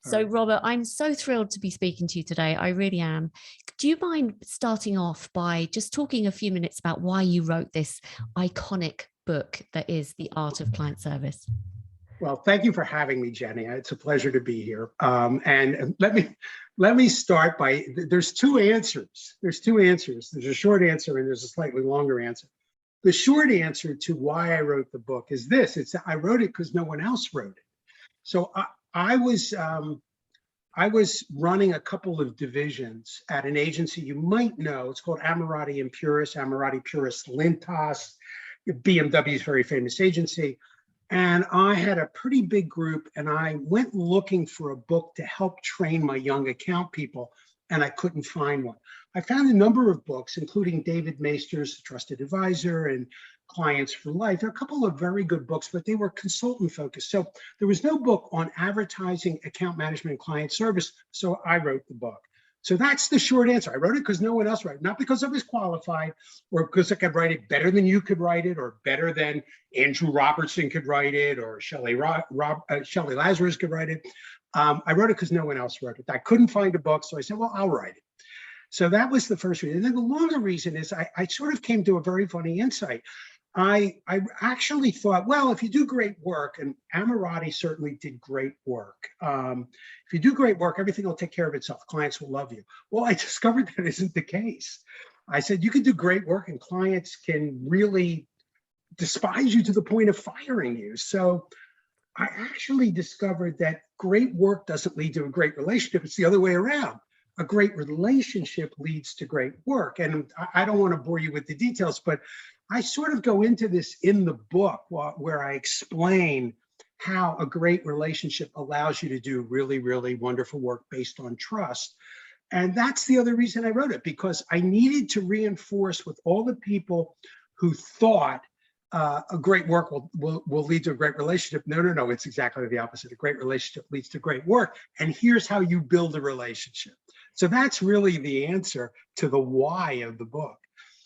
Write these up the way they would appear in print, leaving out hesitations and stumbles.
All So, right. Robert, I'm so thrilled to be speaking to you today. I really am. Do you mind starting off by just talking a few minutes about why you wrote this iconic book that is The Art of Client Service? Well, thank you for having me, Jenny. It's a pleasure to be here. And let me start by there's two answers. There's two answers. There's a short answer and there's a slightly longer answer. The short answer to why I wrote the book is this: it's I wrote it because no one else wrote it. So I was running a couple of divisions at an agency you might know. It's called Ammirati Puris Lintas, BMW's very famous agency. And I had a pretty big group, and I went looking for a book to help train my young account people, and I couldn't find one. I found a number of books, including David Maister's The Trusted Advisor and Clients for Life. There are a couple of very good books, but they were consultant focused. So there was no book on advertising, account management, and client service. So I wrote the book. So that's the short answer. I wrote it because no one else wrote it, not because I was qualified or because I could write it better than you could write it or better than Andrew Robertson could write it or Shelley Lazarus could write it. I wrote it because no one else wrote it. I couldn't find a book, so I said, well, I'll write it. So that was the first reason. And then the longer reason is I sort of came to a very funny insight. I actually thought, well, if you do great work, and Ammirati certainly did great work. If you do great work, everything will take care of itself. Clients will love you. Well, I discovered that isn't the case. I said, you can do great work and clients can really despise you to the point of firing you. So I actually discovered that great work doesn't lead to a great relationship. It's the other way around. A great relationship leads to great work. And I don't want to bore you with the details, but I sort of go into this in the book where I explain how a great relationship allows you to do really, really wonderful work based on trust. And that's the other reason I wrote it, because I needed to reinforce with all the people who thought a great work will lead to a great relationship. No, it's exactly the opposite. A great relationship leads to great work. And here's how you build a relationship. So that's really the answer to the why of the book.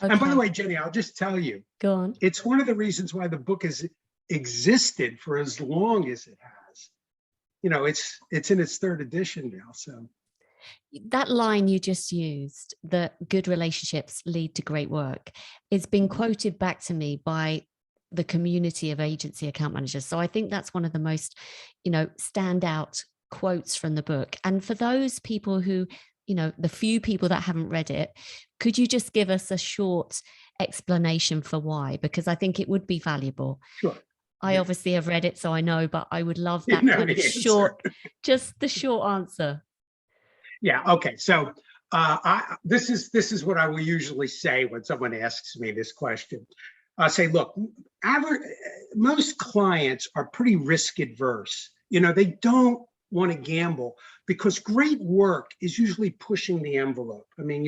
Okay. And by the way, Jenny, I'll just tell you, go on. It's one of the reasons why the book has existed for as long as it has. You know, it's in its third edition now. So that line you just used, that good relationships lead to great work, it's been quoted back to me by the community of agency account managers. So I think that's one of the most, standout quotes from the book. And for those people who, the few people that haven't read it, could you just give us a short explanation for why? Because I think it would be valuable. Sure. I obviously have read it, so I know, but I would love that kind of short, just the short answer. Yeah. Okay. So this is what I will usually say when someone asks me this question. I say, look, most clients are pretty risk adverse. They don't want to gamble because great work is usually pushing the envelope. I mean,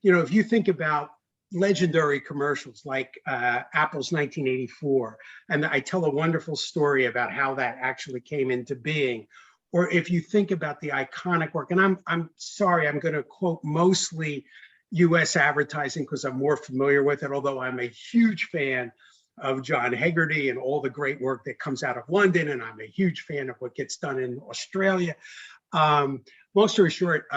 if you think about legendary commercials like Apple's 1984, and I tell a wonderful story about how that actually came into being. Or if you think about the iconic work, and I'm sorry, I'm going to quote mostly US advertising because I'm more familiar with it, although I'm a huge fan of John Hegarty and all the great work that comes out of London, and I'm a huge fan of what gets done in Australia. Long story short,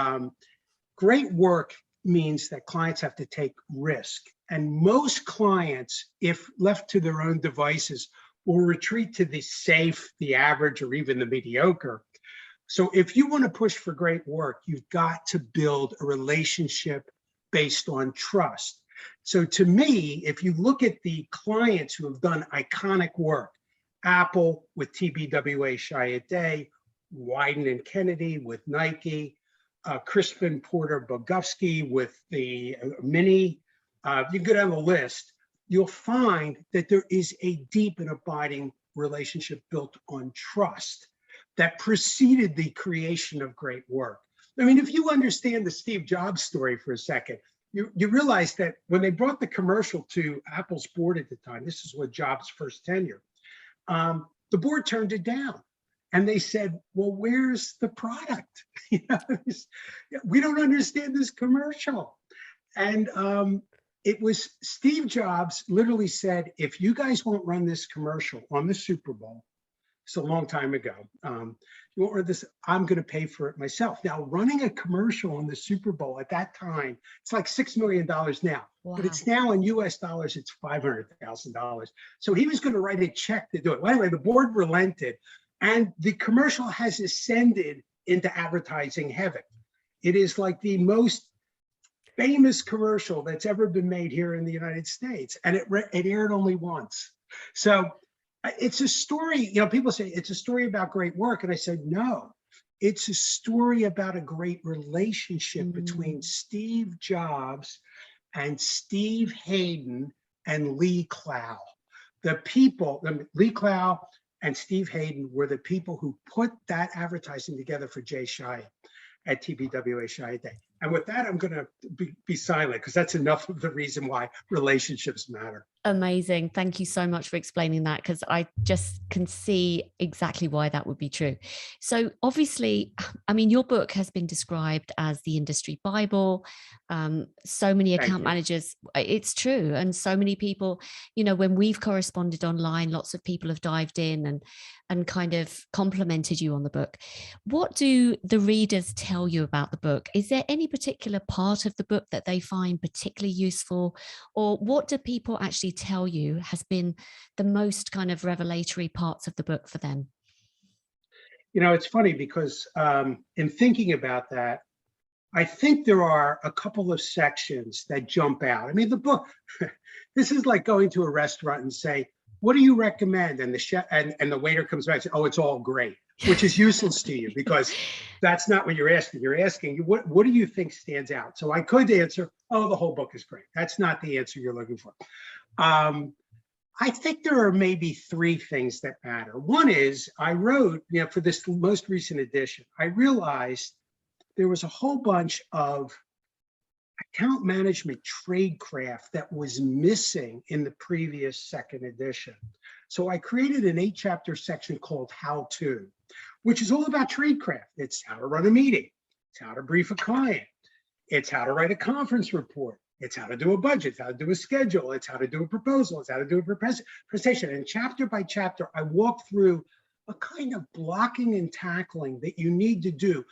great work means that clients have to take risk. And most clients, if left to their own devices, will retreat to the safe, the average, or even the mediocre. So if you want to push for great work, you've got to build a relationship based on trust. So to me, if you look at the clients who have done iconic work, Apple with TBWA Chiat/Day, Wyden and Kennedy with Nike, Crispin Porter Bogusky with the Mini, you go down the list, you'll find that there is a deep and abiding relationship built on trust that preceded the creation of great work. I mean, if you understand the Steve Jobs story for a second, you realize that when they brought the commercial to Apple's board at the time, this is what Jobs' first tenure, the board turned it down. And they said, well, where's the product? We don't understand this commercial. And it was Steve Jobs literally said, if you guys won't run this commercial on the Super Bowl, It's a long time ago. You won't read this. I'm going to pay for it myself. Now, running a commercial in the Super Bowl at that time, it's like $6 million now, Wow. but it's now in US dollars, it's $500,000. So he was going to write a check to do it. Well, anyway, the board relented, and the commercial has ascended into advertising heaven. It is like the most famous commercial that's ever been made here in the United States, and it aired only once. So it's a story, you know, people say it's a story about great work. And I said, no, it's a story about a great relationship between Steve Jobs and Steve Hayden and Lee Clow. The people, Lee Clow and Steve Hayden were the people who put that advertising together for Jay Shia at TBWA Shia Day. And with that, I'm going to be silent, because that's enough of the reason why relationships matter. Amazing. Thank you so much for explaining that, because I just can see exactly why that would be true. So obviously, I mean, your book has been described as the industry Bible. So many account managers, it's true. And so many people, you know, when we've corresponded online, lots of people have dived in and kind of complimented you on the book. What do the readers tell you about the book? Is there any particular part of the book that they find particularly useful? Or what do people actually tell you has been the most kind of revelatory parts of the book for them? You know, it's funny because in thinking about that, I think there are a couple of sections that jump out. I mean, the book, this is like going to a restaurant and say, what do you recommend? And the chef and the waiter comes back and says, oh, it's all great, which is useless to you, because that's not what you're asking. You're asking, what do you think stands out? So I could answer, oh, the whole book is great. That's not the answer you're looking for. I think there are maybe three things that matter. One is I wrote, you know, for this most recent edition, I realized there was a whole bunch of account management tradecraft that was missing in the previous second edition. So I created an 8-chapter section called How To, which is all about tradecraft. It's how to run a meeting, it's how to brief a client, it's how to write a conference report, it's how to do a budget, it's how to do a schedule, it's how to do a proposal, it's how to do a presentation. And chapter by chapter, I walk through a kind of blocking and tackling that you need to do.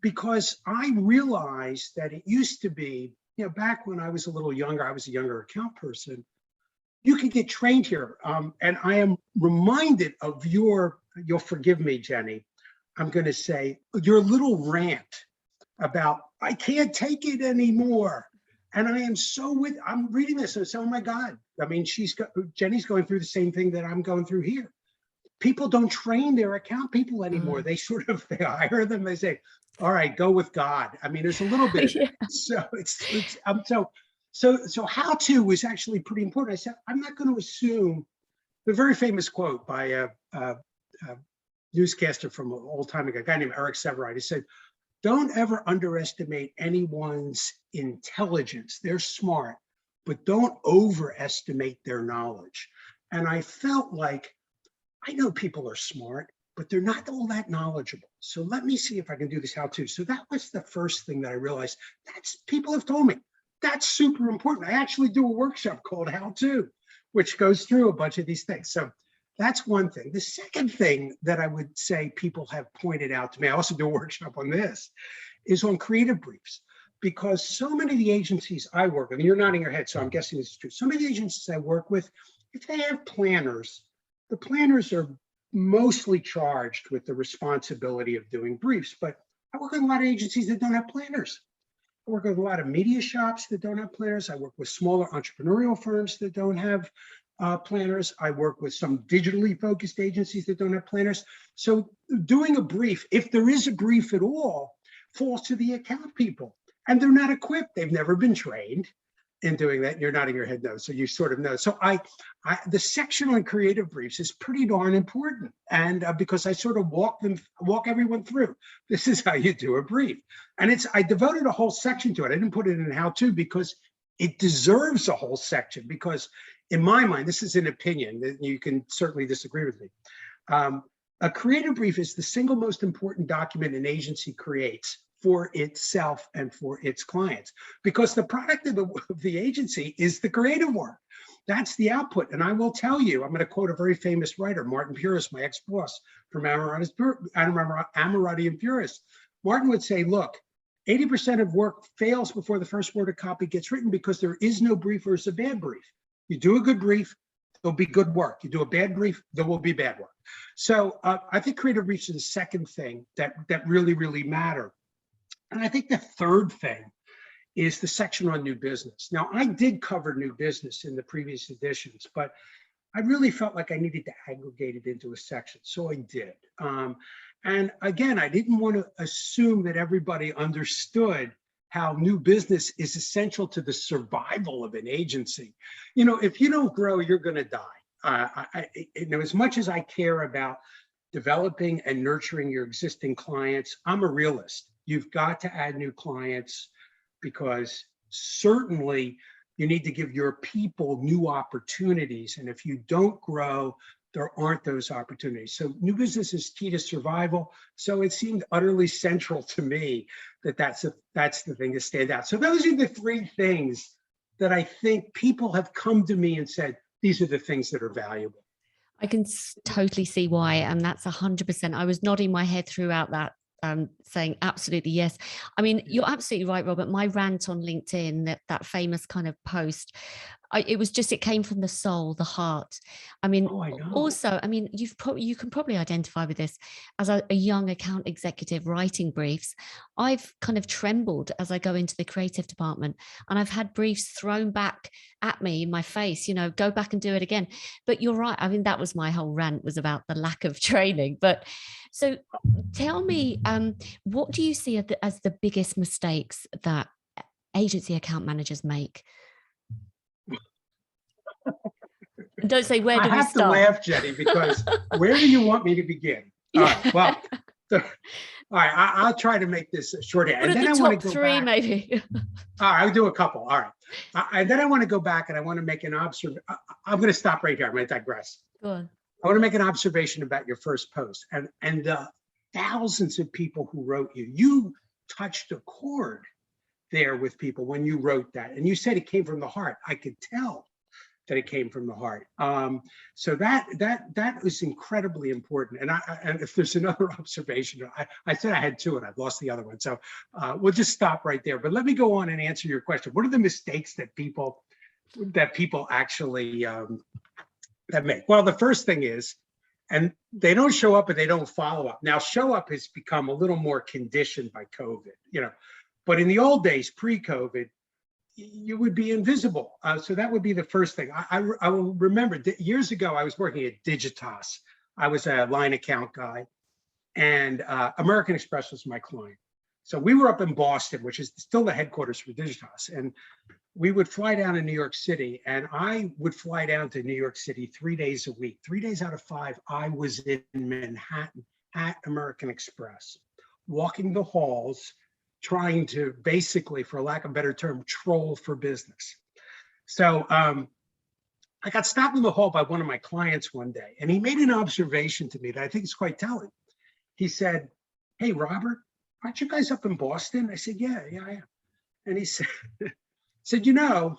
Because I realized that it used to be, you know, back when I was a little younger, I was a younger account person, you could get trained here. And I am reminded of you'll forgive me, Jenny, I'm going to say your little rant about, I can't take it anymore. And I am I'm reading this and say, oh my God. I mean, Jenny's going through the same thing that I'm going through here. People don't train their account people anymore. They they hire them. They say, all right, go with God. I mean, there's a little bit of that. So how to was actually pretty important. I said, I'm not going to assume the very famous quote by a newscaster from an old time ago, a guy named Eric Severide. He said, don't ever underestimate anyone's intelligence. They're smart, but don't overestimate their knowledge. And I felt like, I know people are smart, but they're not all that knowledgeable. So let me see if I can do this how to. So that was the first thing that I realized. People have told me that's super important. I actually do a workshop called How To, which goes through a bunch of these things. So that's one thing. The second thing that I would say people have pointed out to me, I also do a workshop on this, is on creative briefs. Because so many of the agencies I work with, and you're nodding your head, so I'm guessing this is true. So many of the agencies I work with, if they have planners, the planners are mostly charged with the responsibility of doing briefs, but I work with a lot of agencies that don't have planners. I work with a lot of media shops that don't have planners. I work with smaller entrepreneurial firms that don't have planners. I work with some digitally focused agencies that don't have planners. So doing a brief, if there is a brief at all, falls to the account people, and they're not equipped. They've never been trained in doing that. You're nodding your head no, so you sort of know. So the section on creative briefs is pretty darn important, and because I sort of walk everyone through. This is how you do a brief, and I devoted a whole section to it. I didn't put it in how to because it deserves a whole section. Because in my mind, this is an opinion that you can certainly disagree with me. A creative brief is the single most important document an agency creates for itself and for its clients, because the product of the agency is the creative work. That's the output. And I will tell you, I'm going to quote a very famous writer, Martin Puris, my ex-boss from Ammirati and Puris. Martin would say, look, 80% of work fails before the first word of copy gets written because there is no brief versus a bad brief. You do a good brief, there'll be good work. You do a bad brief, there will be bad work. So I think creative briefs is the second thing that really, really matter. And I think the third thing is the section on new business. Now, I did cover new business in the previous editions, but I really felt like I needed to aggregate it into a section, so I did. And again, I didn't want to assume that everybody understood how new business is essential to the survival of an agency. You know, if you don't grow, you're going to die. You know, as much as I care about developing and nurturing your existing clients, I'm a realist. You've got to add new clients because certainly you need to give your people new opportunities. And if you don't grow, there aren't those opportunities. So new business is key to survival. So it seemed utterly central to me that that's the thing to stand out. So those are the three things that I think people have come to me and said, these are the things that are valuable. I can totally see why. And that's 100%. I was nodding my head throughout that, saying absolutely yes. I mean, you're absolutely right, Robert. My rant on LinkedIn, that famous kind of post, it came from the soul, the heart. I mean, also, I mean, you can probably identify with this as a young account executive writing briefs. I've kind of trembled as I go into the creative department, and I've had briefs thrown back at me in my face, you know, go back and do it again. But you're right. I mean, that was my whole rant, was about the lack of training. But so tell me, what do you see as the biggest mistakes that agency account managers make? Don't say, where do we start? I have to laugh, Jenny, because where do you want me to begin? All right, well, all right, I'll try to make this short. And then I want to go three, back. Maybe. All right, I'll do a couple. All right. And then I want to go back and I want to make an observation. I'm going to stop right here. I'm going to digress. Go on. I want to make an observation about your first post and the thousands of people who wrote you. You touched a chord there with people when you wrote that. And you said it came from the heart. I could tell that it came from the heart. So that was incredibly important. And if there's another observation, I said I had two and I've lost the other one. So we'll just stop right there. But let me go on and answer your question. What are the mistakes that people actually that make? Well, the first thing is, and they don't show up and they don't follow up. Now, show up has become a little more conditioned by COVID, you know, but in the old days, pre-COVID, you would be invisible. So that would be the first thing. I will remember years ago, I was working at Digitas. I was a line account guy, and American Express was my client. So we were up in Boston, which is still the headquarters for Digitas. And we would fly down to New York City, and I would fly down to New York City 3 days a week. 3 days out of 5, I was in Manhattan at American Express, walking the halls, trying to basically, for lack of a better term, troll for business. So I got stopped in the hall by one of my clients one day, and he made an observation to me that I think is quite telling. He said, "Hey, Robert, aren't you guys up in Boston?" I said, yeah, I am. And he said, you know,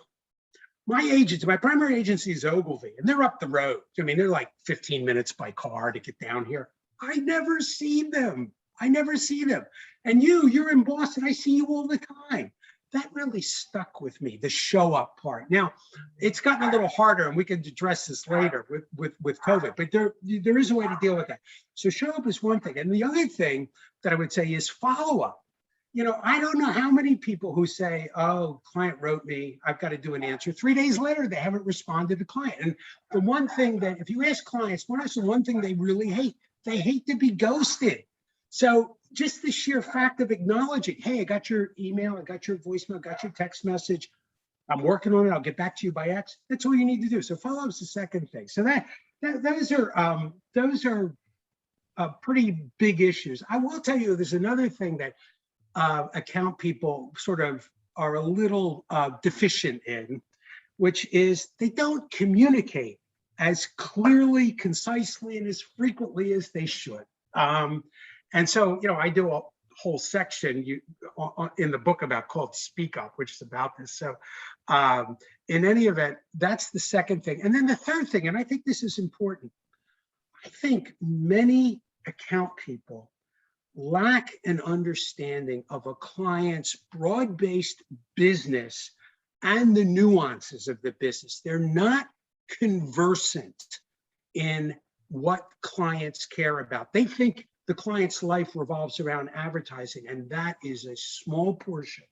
my primary agency is Ogilvy, and they're up the road. I mean, they're like 15 minutes by car to get down here. I never see them. And you're in Boston. I see you all the time. That really stuck with me, the show up part. Now, it's gotten a little harder, and we can address this later with COVID, but there is a way to deal with that. So show up is one thing. And the other thing that I would say is follow up. You know, I don't know how many people who say, oh, client wrote me, I've got to do an answer. 3 days later, they haven't responded to client. And the one thing that, if you ask clients, what's the one thing they really hate? They hate to be ghosted. So just the sheer fact of acknowledging, hey, I got your email, I got your voicemail, I got your text message. I'm working on it. I'll get back to you by X. That's all you need to do. So follow up is the second thing. So those are pretty big issues. I will tell you, there's another thing that account people sort of are a little deficient in, which is they don't communicate as clearly, concisely, and as frequently as they should. And so, you know, I do a whole section in the book called Speak Up, which is about this. So in any event, that's the second thing. And then the third thing, and I think this is important, I think many account people lack an understanding of a client's broad-based business and the nuances of the business. They're not conversant in what clients care about. They think the client's life revolves around advertising, and that is a small portion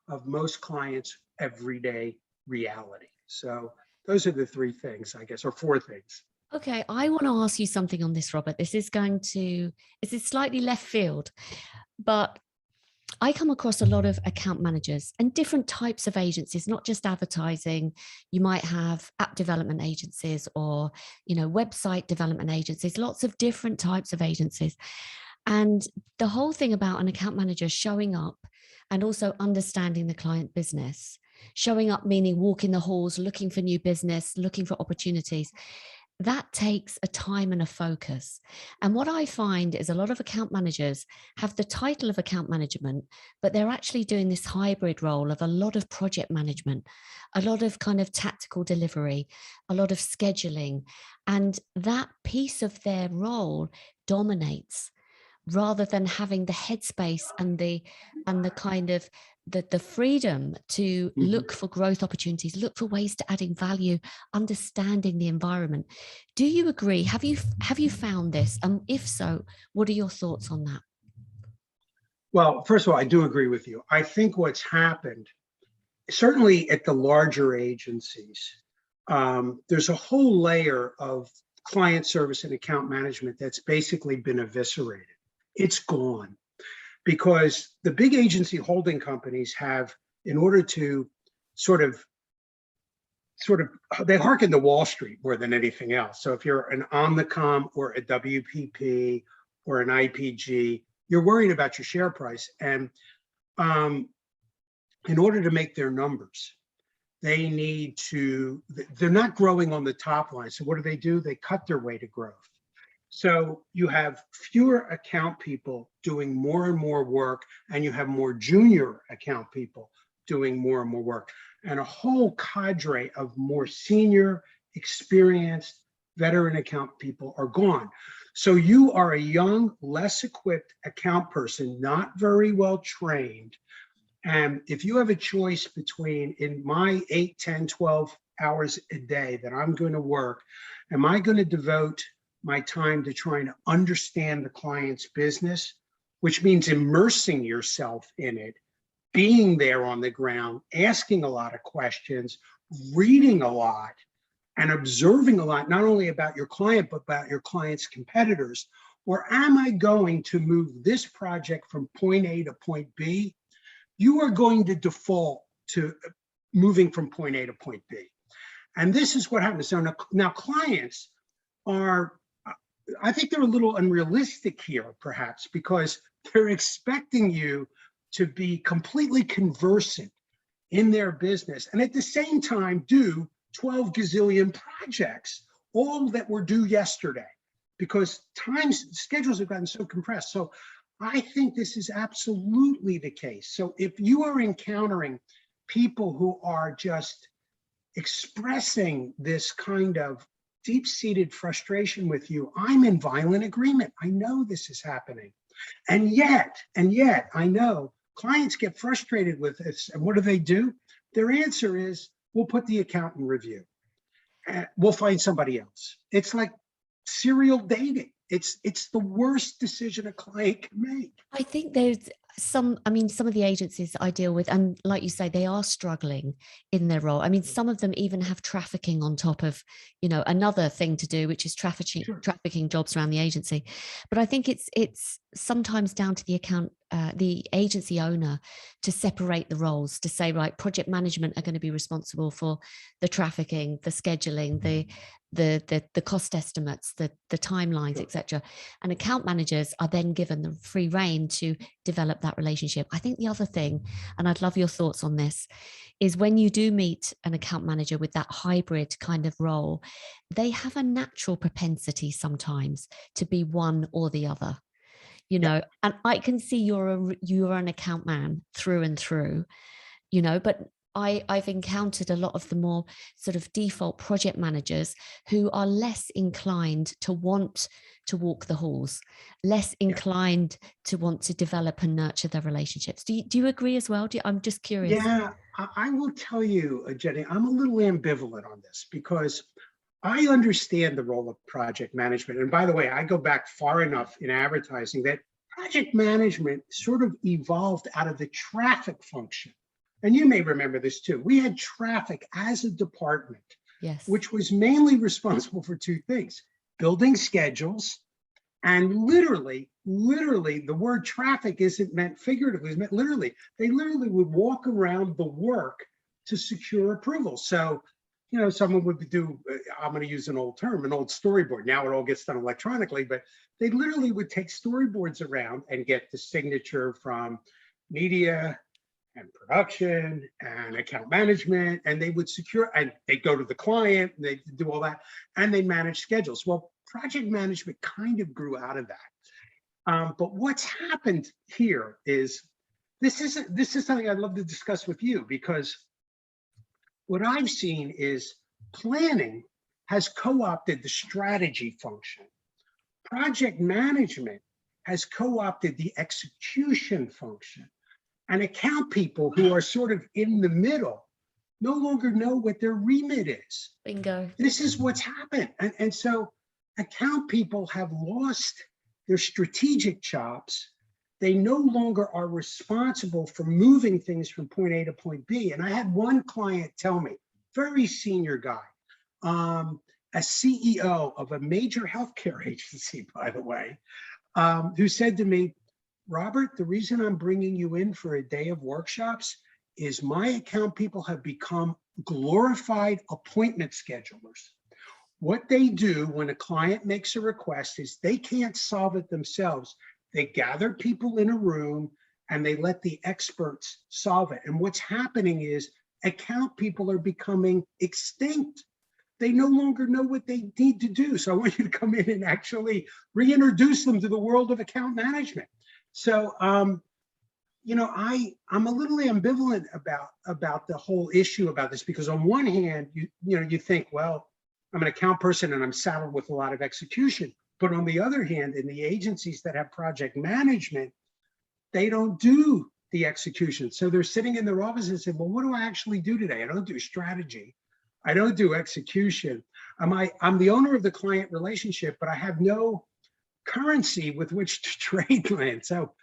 of most clients' everyday reality. So those are the three things, I guess, or four things. Okay, I want to ask you something on this, Robert. This is slightly left field, but I come across a lot of account managers and different types of agencies, not just advertising. You might have app development agencies or, website development agencies, lots of different types of agencies. And the whole thing about an account manager showing up and also understanding the client business, showing up meaning walking the halls, looking for new business, looking for opportunities, that takes a time and a focus. And what I find is a lot of account managers have the title of account management, but they're actually doing this hybrid role of a lot of project management, a lot of kind of tactical delivery, a lot of scheduling. And that piece of their role dominates, rather than having the headspace and the kind of the freedom to look for growth opportunities, look for ways to adding value, understanding the environment. Do you agree? Have you found this? And if so, what are your thoughts on that? Well, first of all, I do agree with you. I think what's happened, certainly at the larger agencies, there's a whole layer of client service and account management that's basically been eviscerated. It's gone. Because the big agency holding companies have, in order to sort of, they hearken to Wall Street more than anything else. So if you're an Omnicom or a WPP or an IPG, you're worried about your share price. And in order to make their numbers, they're not growing on the top line. So what do? They cut their way to growth. So you have fewer account people doing more and more work, and you have more junior account people doing more and more work, and a whole cadre of more senior, experienced, veteran account people are gone. So you are a young, less equipped account person, not very well trained. And if you have a choice between, in my 8, 10, 12 hours a day that I'm going to work, am I going to devote my time to trying to understand the client's business, which means immersing yourself in it, being there on the ground, asking a lot of questions, reading a lot, and observing a lot, not only about your client, but about your client's competitors? Or am I going to move this project from point A to point B? You are going to default to moving from point A to point B. And this is what happens. So now clients are, I think they're a little unrealistic here, perhaps, because they're expecting you to be completely conversant in their business and at the same time do 12 gazillion projects, all that were due yesterday, because schedules have gotten so compressed. So I think this is absolutely the case. So if you are encountering people who are just expressing this kind of deep-seated frustration with you, I'm in violent agreement. I know this is happening. And yet, I know clients get frustrated with this. And what do? Their answer is, we'll put the account in review. We'll find somebody else. It's like serial dating. It's the worst decision a client can make. I think there's some of the agencies I deal with, and like you say, they are struggling in their role. I mean, some of them even have trafficking on top of, another thing to do, which is trafficking jobs around the agency. But I think it's sometimes down to the agency owner to separate the roles, to say, right, project management are going to be responsible for the trafficking, the scheduling, the cost estimates, the timelines, etc. And account managers are then given the free rein to develop that relationship. I think the other thing, and I'd love your thoughts on this, is when you do meet an account manager with that hybrid kind of role, they have a natural propensity sometimes to be one or the other. And I can see you're an account man through and through, but I've encountered a lot of the more sort of default project managers who are less inclined to want to walk the halls, less inclined to want to develop and nurture their relationships. Do you agree as well? I'm just curious. Yeah, I will tell you, Jenny, I'm a little ambivalent on this because I understand the role of project management. And by the way, I go back far enough in advertising that project management sort of evolved out of the traffic function. And you may remember this too. We had traffic as a department, Yes, which was mainly responsible for two things: building schedules, and literally, the word traffic isn't meant figuratively, it's meant literally. They literally would walk around the work to secure approval. So, someone would do, I'm going to use an old term, an old storyboard. Now it all gets done electronically, but they literally would take storyboards around and get the signature from media and production and account management, and they would secure, and they'd go to the client, and they'd do all that, and they manage schedules. Well, project management kind of grew out of that. But what's happened here is, this is something I'd love to discuss with you, because what I've seen is planning has co-opted the strategy function. Project management has co-opted the execution function. And account people who are sort of in the middle no longer know what their remit is. bingo. This is what's happened. And so account people have lost their strategic chops. They no longer are responsible for moving things from point A to point B. And I had one client tell me, very senior guy, a CEO of a major healthcare agency, by the way, who said to me, Robert, the reason I'm bringing you in for a day of workshops is my account people have become glorified appointment schedulers. What they do when a client makes a request is they can't solve it themselves. They gather people in a room and they let the experts solve it. And what's happening is account people are becoming extinct. They no longer know what they need to do. So I want you to come in and actually reintroduce them to the world of account management. So, I'm a little ambivalent about the whole issue about this, because on one hand, you think, well, I'm an account person and I'm saddled with a lot of execution. But on the other hand, in the agencies that have project management, they don't do the execution. So they're sitting in their office and saying, well, what do I actually do today? I don't do strategy. I don't do execution. I'm the owner of the client relationship, but I have no currency with which to trade land. So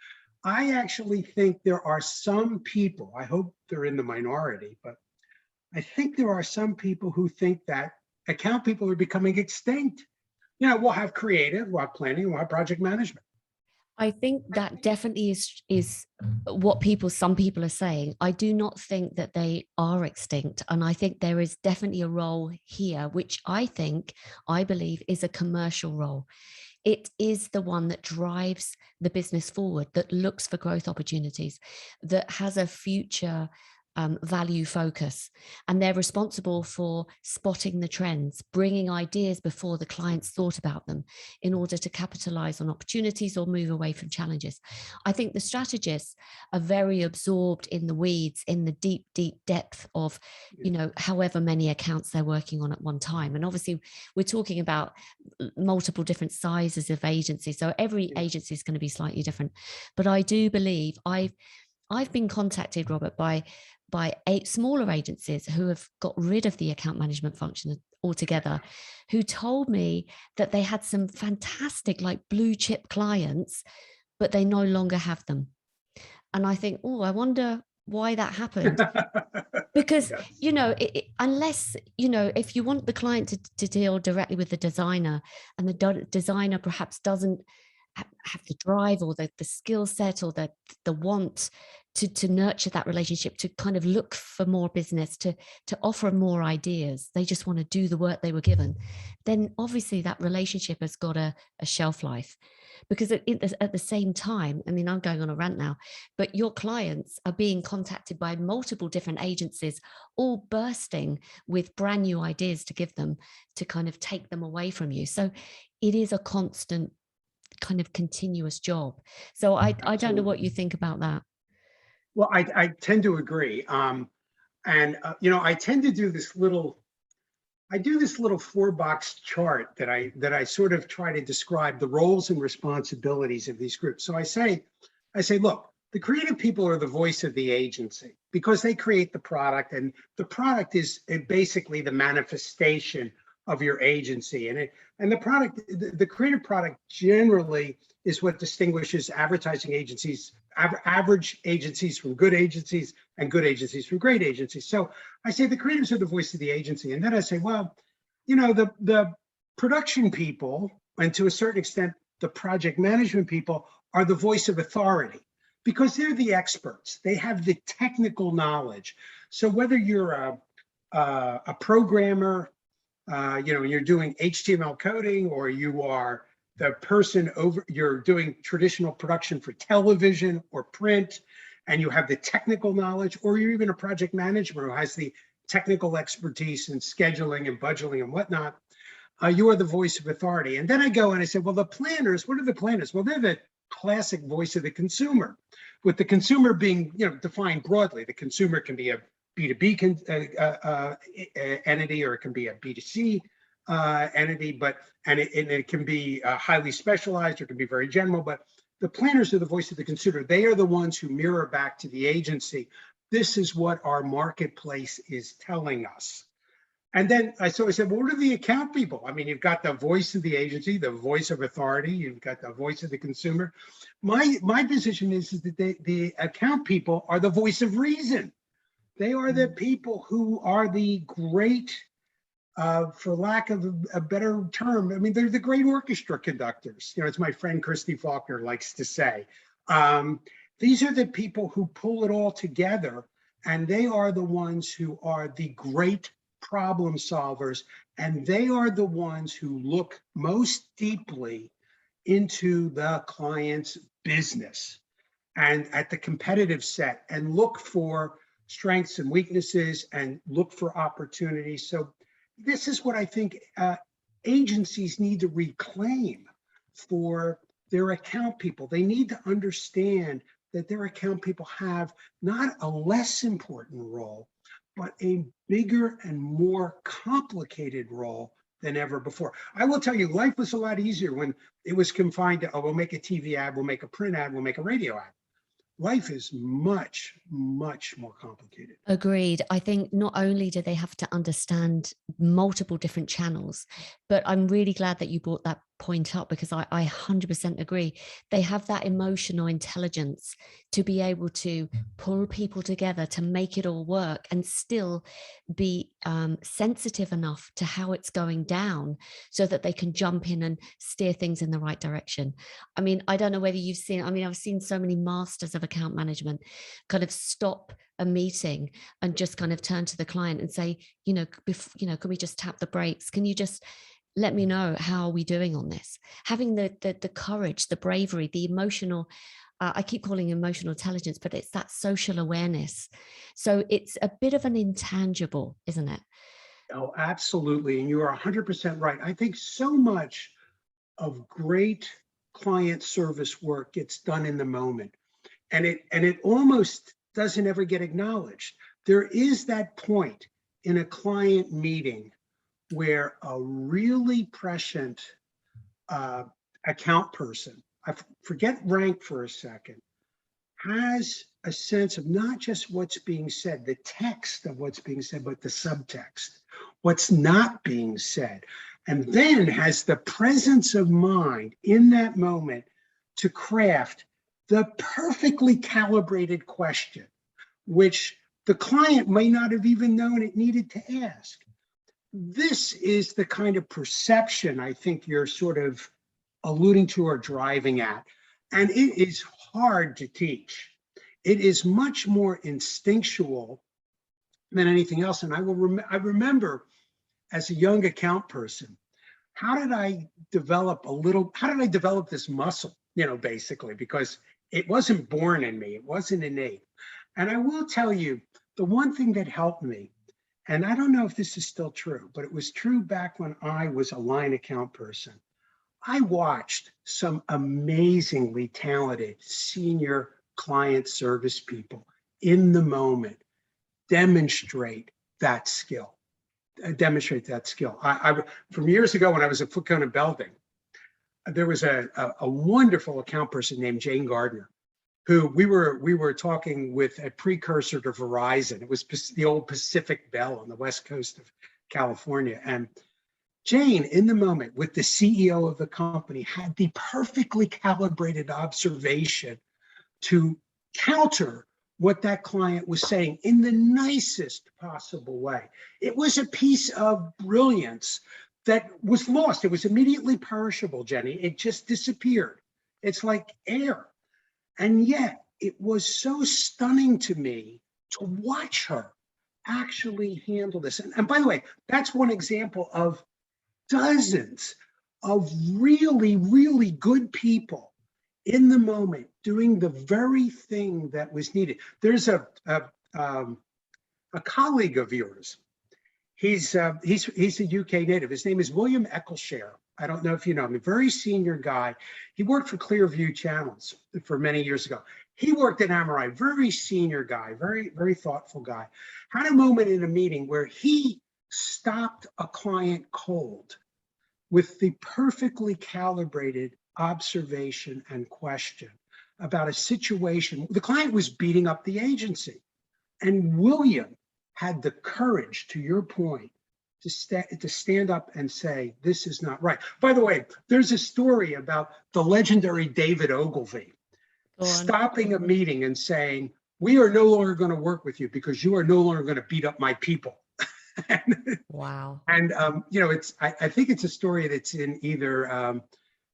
I actually think there are some people, I hope they're in the minority, but I think there are some people who think that account people are becoming extinct. We'll have creative, we'll have planning, we'll have project management. I think that definitely is what some people are saying. I do not think that they are extinct. And I think there is definitely a role here, which I believe is a commercial role. It is the one that drives the business forward, that looks for growth opportunities, that has a future value focus. And they're responsible for spotting the trends, bringing ideas before the clients thought about them in order to capitalize on opportunities or move away from challenges. I think the strategists are very absorbed in the weeds, in the deep, deep depth of, however many accounts they're working on at one time. And obviously we're talking about multiple different sizes of agencies. So every agency is going to be slightly different. But I do believe I've been contacted, Robert, by 8 smaller agencies who have got rid of the account management function altogether, who told me that they had some fantastic, like, blue chip clients, but they no longer have them. And I think, I wonder why that happened. Because, unless, if you want the client to deal directly with the designer, and the designer perhaps doesn't have the drive or the skill set or the want to nurture that relationship, to kind of look for more business, to offer more ideas, they just want to do the work they were given, then obviously that relationship has got a shelf life. Because at the same time, I mean, I'm going on a rant now, but your clients are being contacted by multiple different agencies, all bursting with brand new ideas to give them, to kind of take them away from you. So it is a constant kind of continuous job. So I don't know what you think about that. Well, I tend to agree. And, I tend to do this little 4-box chart that I sort of try to describe the roles and responsibilities of these groups. So I say, look, the creative people are the voice of the agency because they create the product, and the product is basically the manifestation of your agency. And the product, the creative product generally is what distinguishes advertising agencies, average agencies from good agencies, and good agencies from great agencies. So I say the creatives are the voice of the agency. And then I say, well, the production people, and to a certain extent, the project management people are the voice of authority because they're the experts. They have the technical knowledge. So whether you're a programmer, you're doing HTML coding, or you are the person you're doing traditional production for television or print, and you have the technical knowledge, or you're even a project manager who has the technical expertise in scheduling and budgeting and whatnot, you are the voice of authority. And then I go and I say, well, the planners, what are the planners? Well, they're the classic voice of the consumer, with the consumer being, defined broadly. The consumer can be a B2B entity, or it can be a B2C entity, and it can be highly specialized, or it can be very general. But the planners are the voice of the consumer. They are the ones who mirror back to the agency. This is what our marketplace is telling us. And then I said, well, what are the account people? I mean, you've got the voice of the agency, the voice of authority, you've got the voice of the consumer. My position is that the account people are the voice of reason. They are the people who are the great, for lack of a better term, I mean, they're the great orchestra conductors. As my friend Christy Faulkner likes to say. These are the people who pull it all together, and they are the ones who are the great problem solvers, and they are the ones who look most deeply into the client's business and at the competitive set, and look for strengths and weaknesses and look for opportunities. So this is what I think agencies need to reclaim for their account people. They need to understand that their account people have not a less important role, but a bigger and more complicated role than ever before. I will tell you, life was a lot easier when it was confined to, we'll make a TV ad, we'll make a print ad, we'll make a radio ad. Life is much, much more complicated. Agreed. I think not only do they have to understand multiple different channels, but I'm really glad that you brought that point up, because I 100% agree. They have that emotional intelligence to be able to pull people together to make it all work, and still be sensitive enough to how it's going down so that they can jump in and steer things in the right direction. I mean, I don't know whether you've seen, I've seen so many masters of account management kind of stop a meeting and just kind of turn to the client and say, can we just tap the brakes? Can you just let me know, how are we doing on this? Having the courage, the bravery, the emotional, I keep calling emotional intelligence, but it's that social awareness. So it's a bit of an intangible, isn't it? Oh, absolutely. And you are 100% right. I think so much of great client service work gets done in the moment, and it almost doesn't ever get acknowledged. There is that point in a client meeting where a really prescient account person, I forget rank for a second, has a sense of not just what's being said, the text of what's being said, but the subtext, what's not being said, and then has the presence of mind in that moment to craft the perfectly calibrated question, which the client may not have even known it needed to ask. This is the kind of perception I think you're sort of alluding to or driving at. And it is hard to teach. It is much more instinctual than anything else. And I remember as a young account person, how did I develop this muscle, basically, because it wasn't born in me, it wasn't innate. And I will tell you, the one thing that helped me, and I don't know if this is still true, but it was true back when I was a line account person. I watched some amazingly talented senior client service people in the moment demonstrate that skill. From years ago when I was at Foot Cone Belding, there was a wonderful account person named Jane Gardner, who we were talking with a precursor to Verizon. It was the old Pacific Bell on the west coast of California. And Jane, in the moment, with the CEO of the company, had the perfectly calibrated observation to counter what that client was saying in the nicest possible way. It was a piece of brilliance that was lost. It was immediately perishable, Jenny. It just disappeared. It's like air. And yet it was so stunning to me to watch her actually handle this. And by the way, that's one example of dozens of really, really good people in the moment doing the very thing that was needed. There's a colleague of yours. He's a UK native. His name is William Eccleshare. I don't know if you know him, a very senior guy. He worked for Clearview Channels for many years ago. He worked at Ammirati, very senior guy, very, very thoughtful guy. Had a moment in a meeting where he stopped a client cold with the perfectly calibrated observation and question about a situation. The client was beating up the agency, and William had the courage, to your point, to stand up and say, this is not right. By the way, there's a story about the legendary David Ogilvy stopping a meeting and saying, we are no longer going to work with you because you are no longer going to beat up my people. Wow. And, I think it's a story that's in either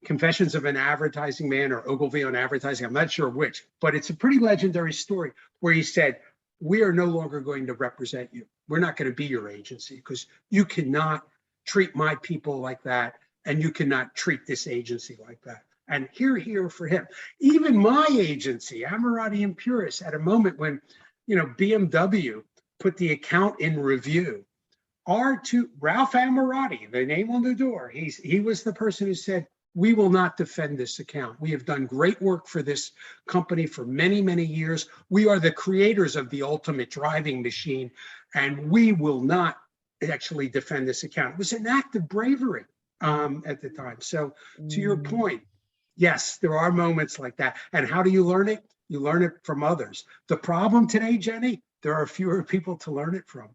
Confessions of an Advertising Man or Ogilvy on Advertising. I'm not sure which, but it's a pretty legendary story where he said, we are no longer going to represent you. We're not going to be your agency because you cannot treat my people like that. And you cannot treat this agency like that. And here for him. Even my agency, Ammirati Puris, at a moment when, BMW put the account in review, Ralph Ammirati, the name on the door, he was the person who said, we will not defend this account. We have done great work for this company for many, many years. We are the creators of the ultimate driving machine, and we will not actually defend this account. It was an act of bravery at the time. So to your point, yes, there are moments like that. And how do you learn it? You learn it from others. The problem today, Jenny, there are fewer people to learn it from.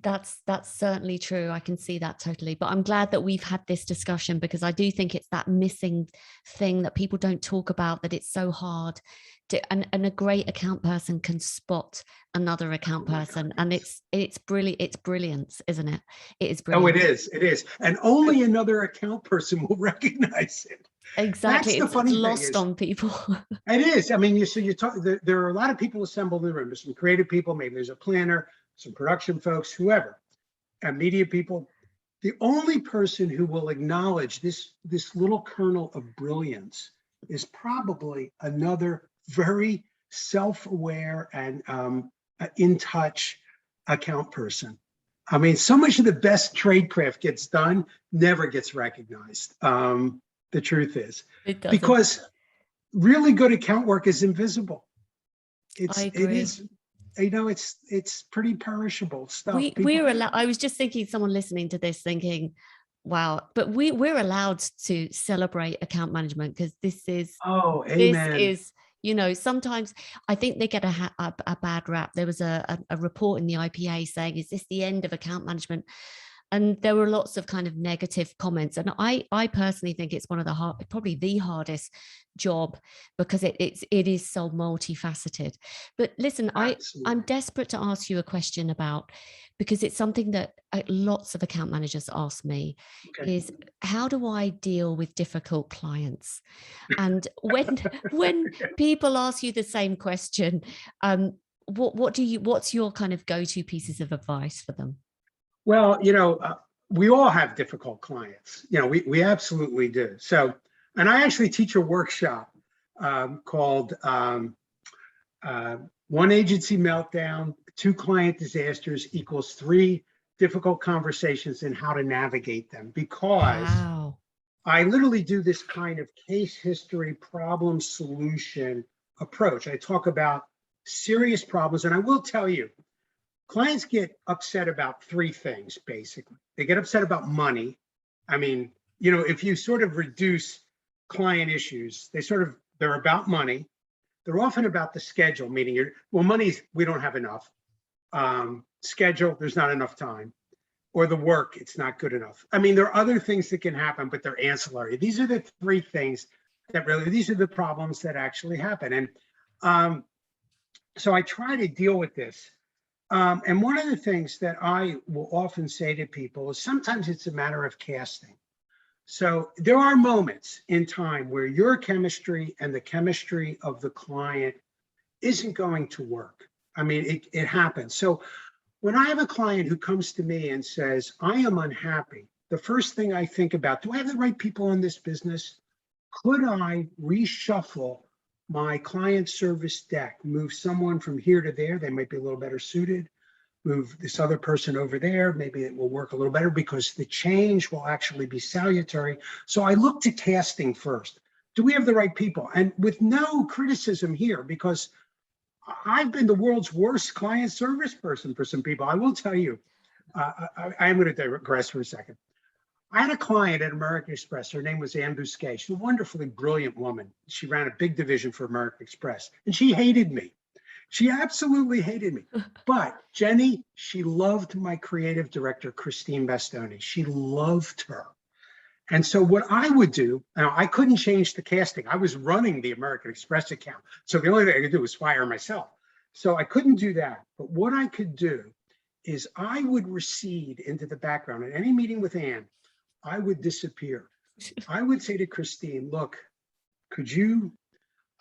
That's certainly true. I can see that totally. But I'm glad that we've had this discussion, because I do think it's that missing thing that people don't talk about, that it's so hard to, and a great account person can spot another account person. And it's brilliant. It's brilliance, isn't it? It is brilliant. Oh, it is. It is. And only another account person will recognize it. Exactly. It's lost on people. It is. I mean, you talk. There are a lot of people assembled in the room. There's some creative people. Maybe there's a planner, some production folks, whoever, and media people. The only person who will acknowledge this little kernel of brilliance is probably another very self-aware and in touch account person. I mean, so much of the best tradecraft gets done, never gets recognized. The truth is, because really good account work is invisible. It is. It's pretty perishable stuff. We're allowed. I was just thinking, someone listening to this thinking, wow, but we're allowed to celebrate account management, because this is, sometimes I think they get a bad rap. There was a report in the IPA saying, is this the end of account management? And there were lots of kind of negative comments. And I personally think it's one of probably the hardest job, because it is so multifaceted. But listen, I'm desperate to ask you a question about, because it's something that lots of account managers ask me, is how do I deal with difficult clients? And when people ask you the same question, what's your kind of go-to pieces of advice for them? Well, we all have difficult clients. We absolutely do. So, and I actually teach a workshop called One Agency Meltdown, 2 Client Disasters equals 3 Difficult Conversations and How to Navigate Them. Because I literally do this kind of case history, problem solution approach. I talk about serious problems. And I will tell you, clients get upset about three things, basically. They get upset about money. I mean, if you sort of reduce client issues, they're about money. They're often about the schedule, meaning money's, we don't have enough. Schedule, there's not enough time. Or the work, it's not good enough. I mean, there are other things that can happen, but they're ancillary. These are the three things these are the problems that actually happen. And so I try to deal with this. And one of the things that I will often say to people is sometimes it's a matter of casting. So there are moments in time where your chemistry and the chemistry of the client isn't going to work. I mean, it happens. So when I have a client who comes to me and says, I am unhappy, the first thing I think about, do I have the right people in this business? Could I reshuffle my client service deck, move someone from here to there? They might be a little better suited. Move this other person over there. Maybe it will work a little better because the change will actually be salutary. So I look to casting first. Do we have the right people? And with no criticism here, because I've been the world's worst client service person for some people. I will tell you, I am going to digress for a second. I had a client at American Express. Her name was Ann Bousquet. She's a wonderfully brilliant woman. She ran a big division for American Express, and she hated me. She absolutely hated me. But Jenny, she loved my creative director, Christine Bastoni. She loved her. And so what I would do, now I couldn't change the casting. I was running the American Express account. So the only thing I could do was fire myself. So I couldn't do that. But what I could do is I would recede into the background. At any meeting with Ann, I would disappear. I would say to Christine, look,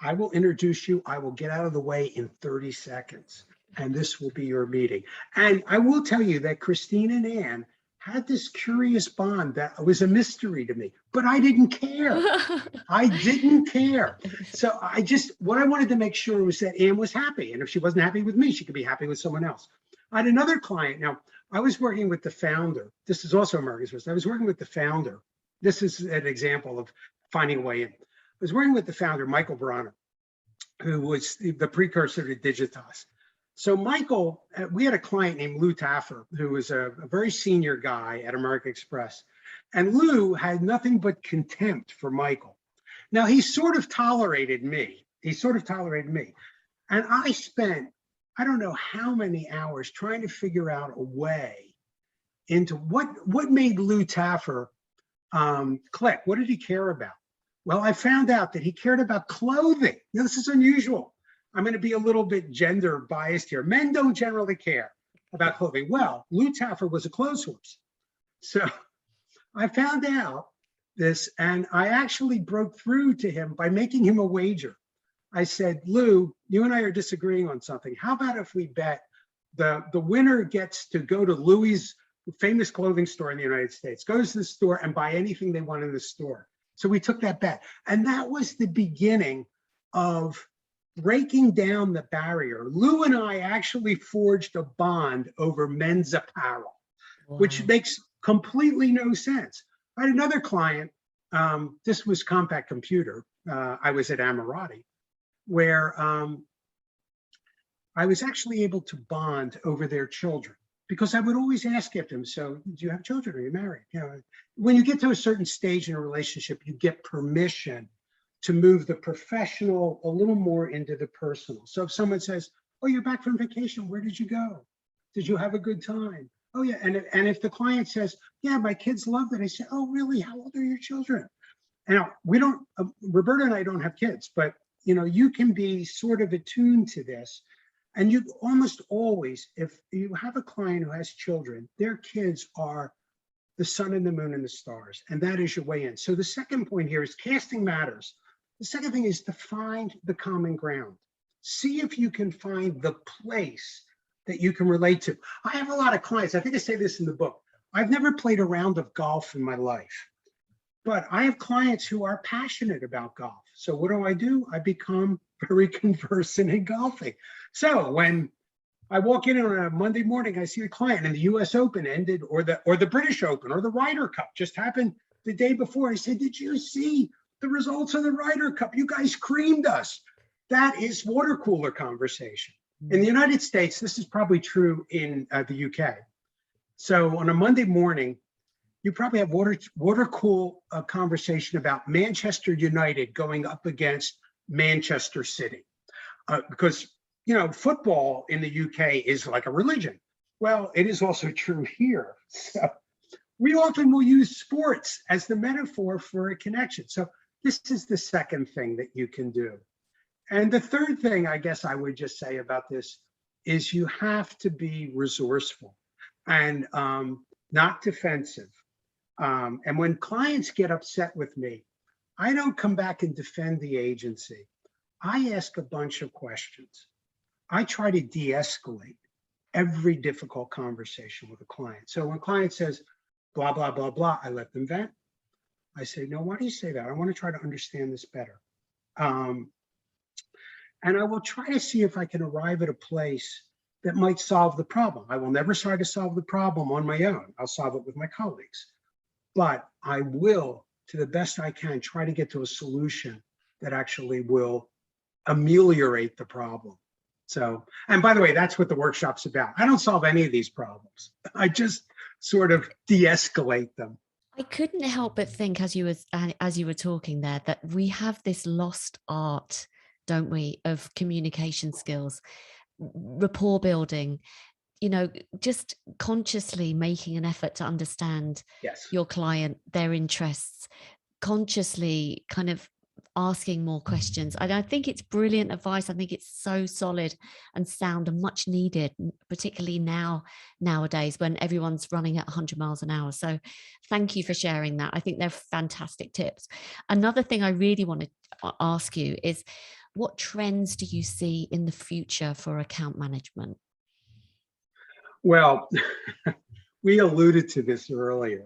I will introduce you. I will get out of the way in 30 seconds, and this will be your meeting. And I will tell you that Christine and Ann had this curious bond that was a mystery to me, but I didn't care. I didn't care. So what I wanted to make sure was that Ann was happy. And if she wasn't happy with me, she could be happy with someone else. I had another client. Now, I was working with the founder. This is also American Express. I was working with the founder. This is an example of finding a way in. I was working with the founder, Michael Bronner, who was the precursor to Digitas. So Michael, we had a client named Lou Taffer, who was a very senior guy at American Express. And Lou had nothing but contempt for Michael. Now, he sort of tolerated me. And I spent, I don't know how many hours trying to figure out a way into what made Lou Taffer click. What did he care about? Well, I found out that he cared about clothing. Now, this is unusual. I'm going to be a little bit gender biased here. Men don't generally care about clothing. Well, Lou Taffer was a clothes horse. So I found out this, and I actually broke through to him by making him a wager. I said, Lou, you and I are disagreeing on something. How about if we bet the winner gets to go to Louis' famous clothing store in the United States, goes to the store and buy anything they want in the store. So we took that bet. And that was the beginning of breaking down the barrier. Lou and I actually forged a bond over men's apparel, wow, which makes completely no sense. I had another client, this was Compact Computer. I was at Ammirati, where I was actually able to bond over their children, because I would always ask after them, so do you have children? Are you married? When you get to a certain stage in a relationship, you get permission to move the professional a little more into the personal. So if someone says, oh, you're back from vacation, where did you go? Did you have a good time? Oh yeah, and if the client says, yeah, my kids loved it, I say, oh really, how old are your children? Now, we don't, Roberta and I don't have kids, but you can be sort of attuned to this. And you almost always, if you have a client who has children, their kids are the sun and the moon and the stars, and that is your way in. So the second point here is casting matters. The second thing is to find the common ground. See if you can find the place that you can relate to. I have a lot of clients, I think I say this in the book, I've never played a round of golf in my life, but I have clients who are passionate about golf. So what do? I become very conversant in golfing. So when I walk in on a Monday morning, I see a client and the US Open ended, or the British Open or the Ryder Cup just happened the day before. I said, did you see the results of the Ryder Cup? You guys creamed us. That is water cooler conversation. In the United States, this is probably true in the UK. So on a Monday morning, you probably have water cool conversation about Manchester United going up against Manchester City. Because, football in the UK is like a religion. Well, it is also true here. So we often will use sports as the metaphor for a connection. So this is the second thing that you can do. And the third thing I guess I would just say about this is you have to be resourceful and not defensive. And when clients get upset with me, I don't come back and defend the agency. I ask a bunch of questions. I try to de-escalate every difficult conversation with a client. So when a client says, blah, blah, blah, blah, I let them vent. I say, no, why do you say that? I want to try to understand this better. And I will try to see if I can arrive at a place that might solve the problem. I will never try to solve the problem on my own. I'll solve it with my colleagues. But I will, to the best I can, try to get to a solution that actually will ameliorate the problem. So, and by the way, that's what the workshop's about. I don't solve any of these problems. I just sort of de-escalate them. I couldn't help but think as you were talking there that we have this lost art, don't we, of communication skills, rapport building, just consciously making an effort to understand your client, their interests, consciously kind of asking more questions. And I think it's brilliant advice. I think it's so solid and sound and much needed, particularly nowadays when everyone's running at 100 miles an hour. So thank you for sharing that. I think they're fantastic tips. Another thing I really want to ask you is, what trends do you see in the future for account management? Well, we alluded to this earlier.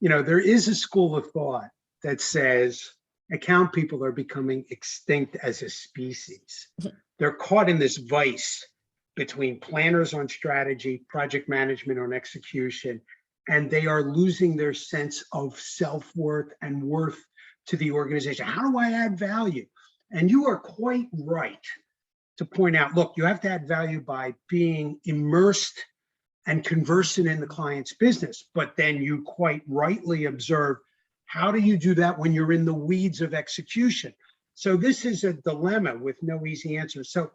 There is a school of thought that says account people are becoming extinct as a species. They're caught in this vice between planners on strategy, project management on execution, and they are losing their sense of self-worth and worth to the organization. How do I add value? And you are quite right to point out, look, you have to add value by being immersed and conversant in the client's business. But then you quite rightly observe, how do you do that when you're in the weeds of execution? So this is a dilemma with no easy answer. So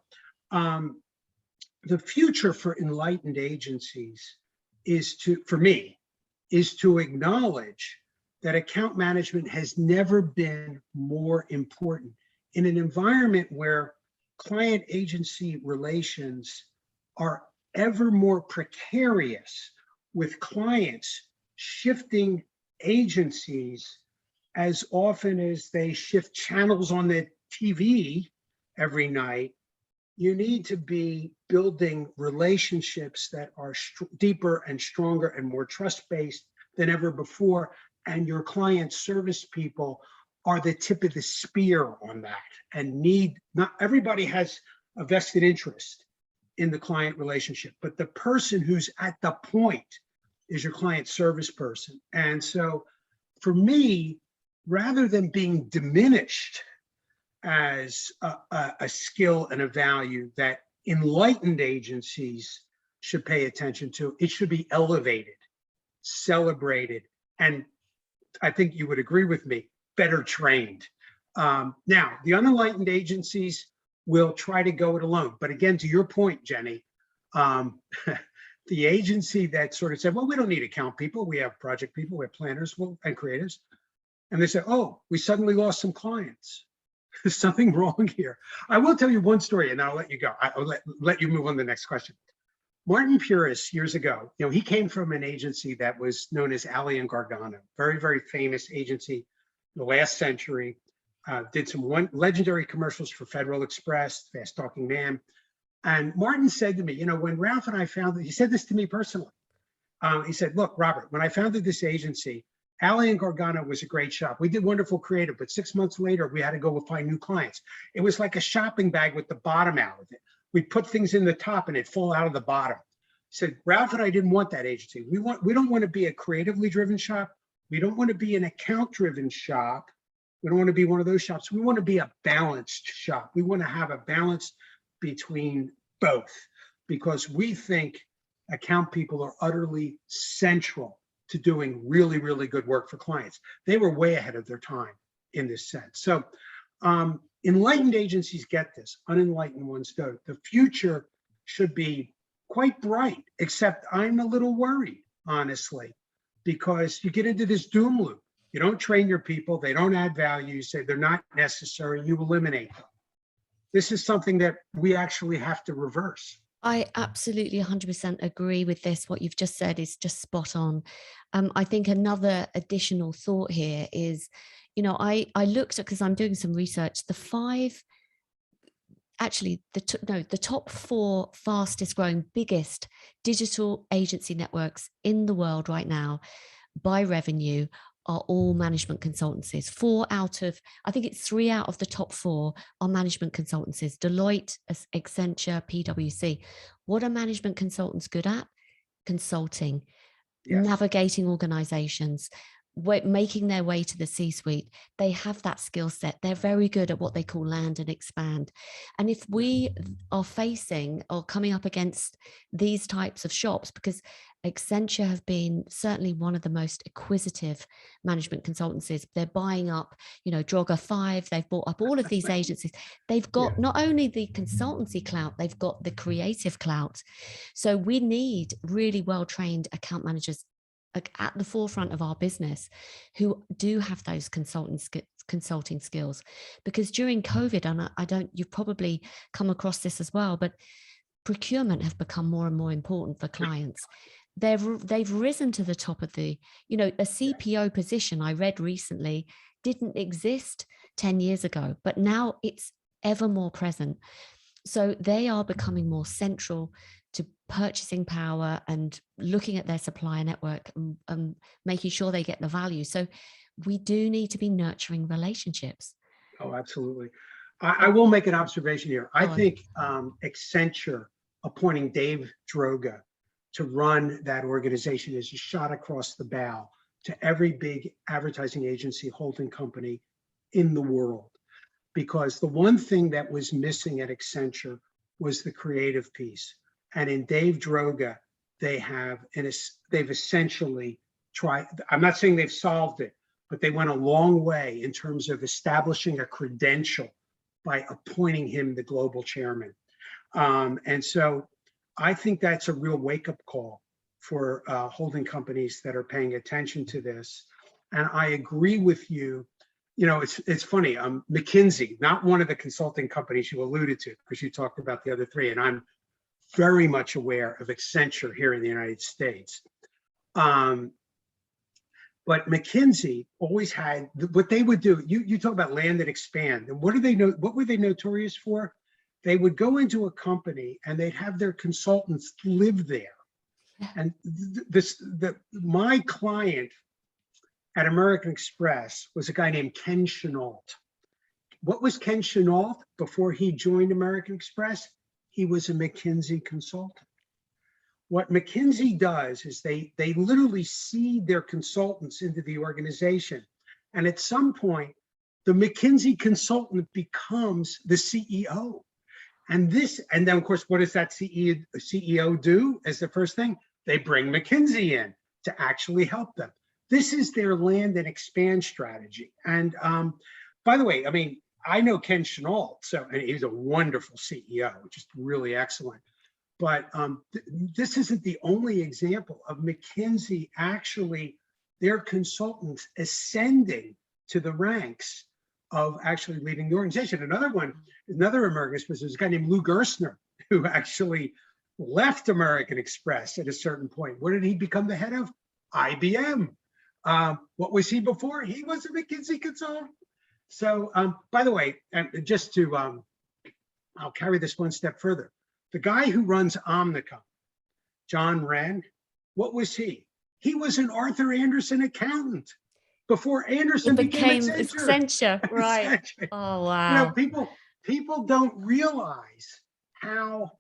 the future for enlightened agencies for me, is to acknowledge that account management has never been more important in an environment where client agency relations are ever more precarious, with clients shifting agencies as often as they shift channels on the TV every night. You need to be building relationships that are deeper and stronger and more trust-based than ever before. And your client service people are the tip of the spear on that, and not everybody has a vested interest in the client relationship, but the person who's at the point is your client service person. And so for me, rather than being diminished as a skill and a value that enlightened agencies should pay attention to, it should be elevated, celebrated, and I think you would agree with me, better trained. Now, the unenlightened agencies will try to go it alone. But again, to your point, Jenny, the agency that sort of said, well, we don't need account people. We have project people, we have planners and creatives. And they said, oh, we suddenly lost some clients. There's something wrong here. I will tell you one story and I'll let you go. I'll let you move on to the next question. Martin Puris, years ago, he came from an agency that was known as Alley and Gargano, very, very famous agency in the last century. Did some legendary commercials for Federal Express, Fast Talking Man. And Martin said to me, when Ralph and I founded, he said this to me personally. He said, look, Robert, when I founded this agency, Alley and Gargano was a great shop. We did wonderful creative, but 6 months later, we had to go find new clients. It was like a shopping bag with the bottom out of it. We put things in the top and it'd fall out of the bottom. He said, Ralph and I didn't want that agency. We don't want to be a creatively driven shop. We don't want to be an account driven shop. We don't want to be one of those shops. We want to be a balanced shop. We want to have a balance between both, because we think account people are utterly central to doing really, really good work for clients. They were way ahead of their time in this sense. So enlightened agencies get this, unenlightened ones don't. The future should be quite bright, except I'm a little worried, honestly, because you get into this doom loop. You don't train your people, they don't add value, you say they're not necessary, you eliminate them. This is something that we actually have to reverse. I absolutely 100% agree with this. What you've just said is just spot on. I think another additional thought here is, you know, I looked at, because I'm doing some research, the top 4 fastest growing, biggest digital agency networks in the world right now by revenue are all management consultancies. 3 out of the top 4 are management consultancies. Deloitte, Accenture, PwC. What are management consultants good at? Consulting, yes. Navigating organizations, making their way to the C-suite. They have that skill set. They're very good at what they call land and expand. And if we are facing or coming up against these types of shops, because Accenture have been certainly one of the most acquisitive management consultancies. They're buying up, you know, Droga 5. They've bought up all of these agencies. They've got not only the consultancy clout, they've got the creative clout. So we need really well-trained account managers at the forefront of our business who do have those consulting skills. Because during COVID, and you've probably come across this as well, but procurement have become more and more important for clients. They've risen to the top of a CPO position I read recently didn't exist 10 years ago, but now it's ever more present. So they are becoming more central to purchasing power and looking at their supplier network and making sure they get the value. So we do need to be nurturing relationships. Oh, absolutely. I will make an observation here. I think Accenture appointing Dave Droga to run that organization is a shot across the bow to every big advertising agency holding company in the world. Because the one thing that was missing at Accenture was the creative piece. And in Dave Droga, they've essentially tried, I'm not saying they've solved it, but they went a long way in terms of establishing a credential by appointing him the global chairman. And so I think that's a real wake-up call for holding companies that are paying attention to this. And I agree with you. You know, it's funny, McKinsey, not one of the consulting companies you alluded to, because you talked about the other 3, and I'm very much aware of Accenture here in the United States. But McKinsey always had, what they would do, you talk about land and expand, and what were they notorious for? They would go into a company and they'd have their consultants live there. And my client at American Express was a guy named Ken Chenault. What was Ken Chenault before he joined American Express? He was a McKinsey consultant. What McKinsey does is they literally seed their consultants into the organization. And at some point, the McKinsey consultant becomes the CEO. And then of course, what does that CEO do as the first thing? They bring McKinsey in to actually help them. This is their land and expand strategy. And by the way, I mean, I know Ken Chenault, and he's a wonderful CEO, just really excellent. But this isn't the only example of McKinsey actually, their consultants ascending to the ranks of actually leading the organization. Another American Express, there's a guy named Lou Gerstner, who actually left American Express at a certain point. What did he become the head of? IBM. What was he before? He was a McKinsey consultant. So, by the way, just to, I'll carry this one step further. The guy who runs Omnicom, John Wren, what was he? He was an Arthur Andersen accountant before Andersen became Accenture. Right. Accenture. Oh, wow. You know, people don't realize how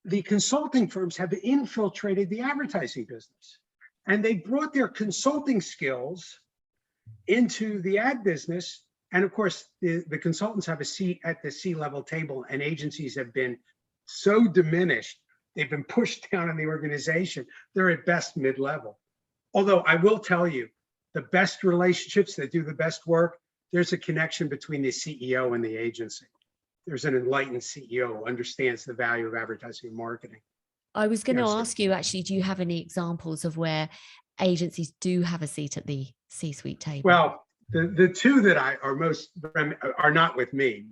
the consulting firms have infiltrated the advertising business. And they brought their consulting skills into the ad business. And of course, the consultants have a seat at the C-level table, and agencies have been so diminished. They've been pushed down in the organization. They're at best mid-level. Although I will tell you, the best relationships that do the best work, there's a connection between the CEO and the agency. There's an enlightened CEO who understands the value of advertising and marketing. I was going to Yes. ask you, actually, do you have any examples of where agencies do have a seat at the C-suite table? Well, the two that are not with me,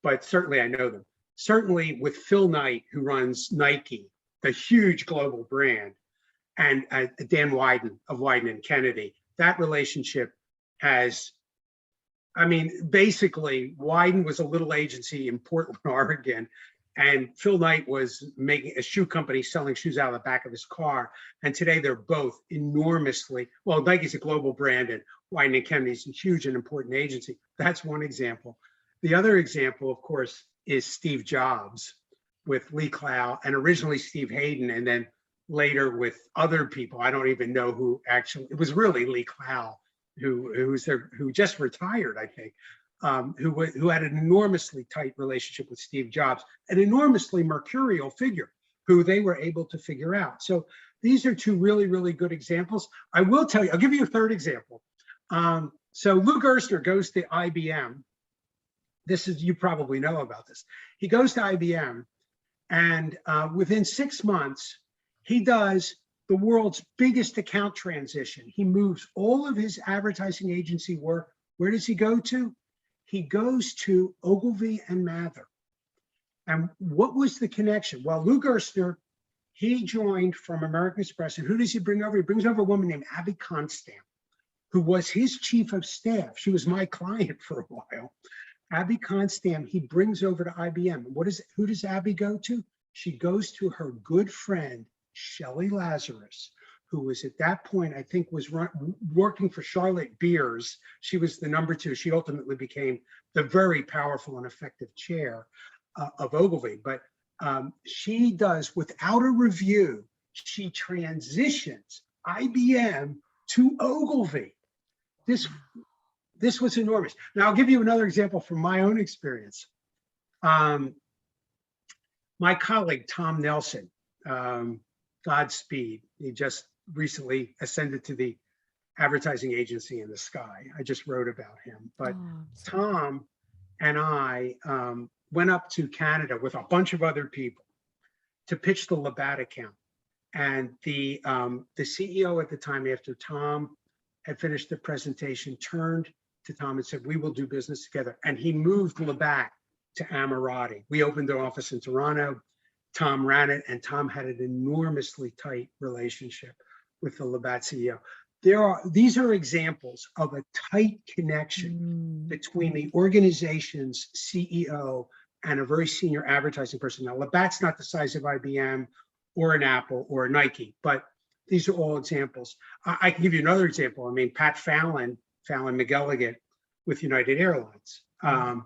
but certainly I know them. Certainly with Phil Knight, who runs Nike, the huge global brand, and Dan Wyden of Wyden and Kennedy. That relationship has, I mean, basically Wyden was a little agency in Portland, Oregon, and Phil Knight was making a shoe company selling shoes out of the back of his car. And today they're both enormously, well, Nike's a global brand and Wyden and Kennedy's a huge and important agency. That's one example. The other example, of course, is Steve Jobs with Lee Clow, and originally Steve Hayden, and then later with other people. I don't even know who actually, it was really Lee Clow, who just retired, I think, who had an enormously tight relationship with Steve Jobs, an enormously mercurial figure who they were able to figure out. So these are two really, really good examples. I will tell you, I'll give you a third example. So Lou Gerstner goes to IBM. This is, you probably know about this. He goes to IBM, and within 6 months, he does the world's biggest account transition. He moves all of his advertising agency work. Where does he go to? He goes to Ogilvy and Mather. And what was the connection? Well, Lou Gerstner, he joined from American Express. And who does he bring over? He brings over a woman named Abby Constant, who was his chief of staff. She was my client for a while. Abby Constant, he brings over to IBM. Who does Abby go to? She goes to her good friend, Shelley Lazarus, who was at that point, I think, was working for Charlotte Beers. She was the number 2. She ultimately became the very powerful and effective chair of Ogilvy. But she does, without a review, she transitions IBM to Ogilvy. This was enormous. Now, I'll give you another example from my own experience. My colleague, Tom Nelson, Godspeed, he just recently ascended to the advertising agency in the sky. I just wrote about him. But Tom and I went up to Canada with a bunch of other people to pitch the Labatt account. And the CEO at the time, after Tom had finished the presentation, turned to Tom and said, "We will do business together." And he moved Labatt to Ammirati. We opened an office in Toronto. Tom ran it, and Tom had an enormously tight relationship with the Labatt CEO. These are examples of a tight connection between the organization's CEO and a very senior advertising person. Now, Labatt's not the size of IBM or an Apple or a Nike, but these are all examples. I can give you another example. I mean, Pat Fallon McElligott with United Airlines,